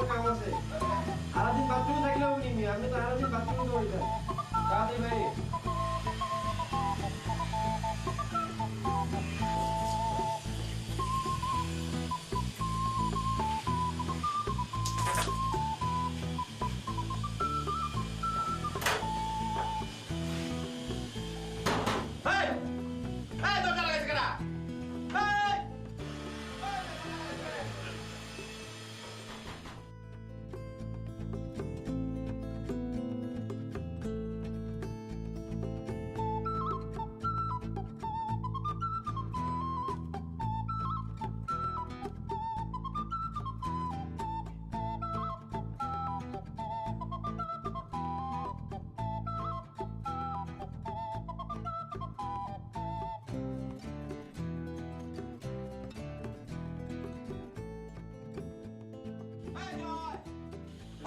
আরো কাম আছে সারাদিন বাথরুমে থাকলেও নিমি আপনি তো সারাদিন বাথরুমে দৌড়েছেন তাড়াতাড়ি বাইরে এই এই দরজা লাগাইছ কেডা এই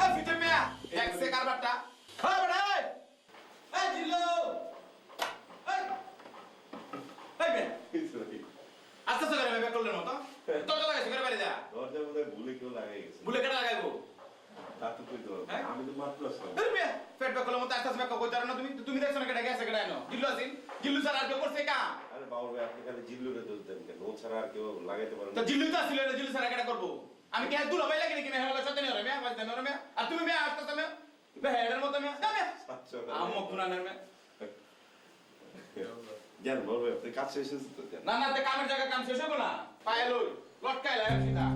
এই ভিতর মিয়া দেখছে কারবারটা হ্যাঁ বড় এই জিল্লু এই এই বে আস্তে আস্তে করে বেক করলেন মতো দরজা লাগাইছ করে বাইরে যা দরজার মধ্যে ভুলে কেউ লাগাই গেছে ভুলে কেটে লাগাইবো তা তো কইতে পারবো হ্যাঁ? আমি তো মাত্র আসলাম এই মিয়া পেট বেক করলে মতো আস্তে আস্তে বেক কই জানো না তুমি দেখছ না কেটে গেছে কেটে আনো জিল্লু আছেন জিল্লু স্যার আর কেউ করছে কাম আরে বাবু ভাই আপনি খালি জিল্লুরে দোষ দেন কেন ও ছাড়া আর কেউ লাগাইতে পারে তো না জিল্লু তো আসলে জিল্লু স্যার কেটে করবো আমি কে দুলা ভাই লাগে নাকি না হলো সাথে নরে মিয়া বাজতে নরে মিয়া আর তুমি মিয়া আসতে তুমি বেহেডের মতো মিয়া যা মিয়া আচ্ছা আম্মু কুনানের মিয়া জান বলবে আপনি কাজ শেষ হয়েছে তো জান না না তে কামের জায়গা কাম শেষ হবো না পায়ে লই লটকাই লাই সিধা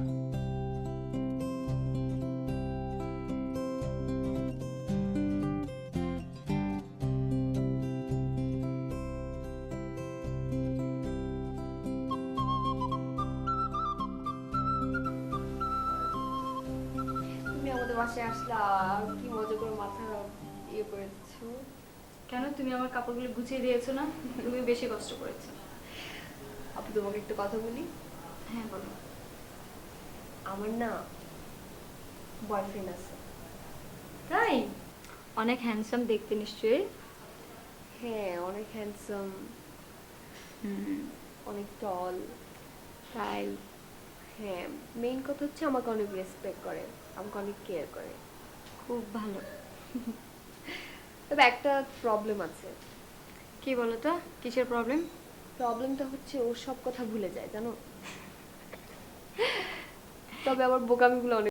তুমি আমাদের বাসায় আসলা কি মজা করে মাথা ইয়ে করে দিচ্ছো। কেন তুমি আমার কাপড়গুলো গুছিয়ে দিয়েছো না? তুমি বেশি কষ্ট করেছো। আপু তোমাকে একটু কথা বলি। হ্যাঁ বলো। আমার না বয়ফ্রেন্ড আছে। তাই? অনেক হ্যান্ডসাম দেখতে নিশ্চয়ই। হ্যাঁ অনেক হ্যান্ডসাম, হুম, অনেক টল। তাই? হ্যাঁ মেইন কথা হচ্ছে আমাকে অনেক রেসপেক্ট করে, আমাকে অনেক কেয়ার করে। খুব ভালো। তবে একটা প্রবলেম আছে। কি বলো তো? কিসের প্রবলেম? প্রবলেমটা হচ্ছে ওর সব কথা ভুলে যায় জানো, তবে আবার বোকামিগুলো অনেক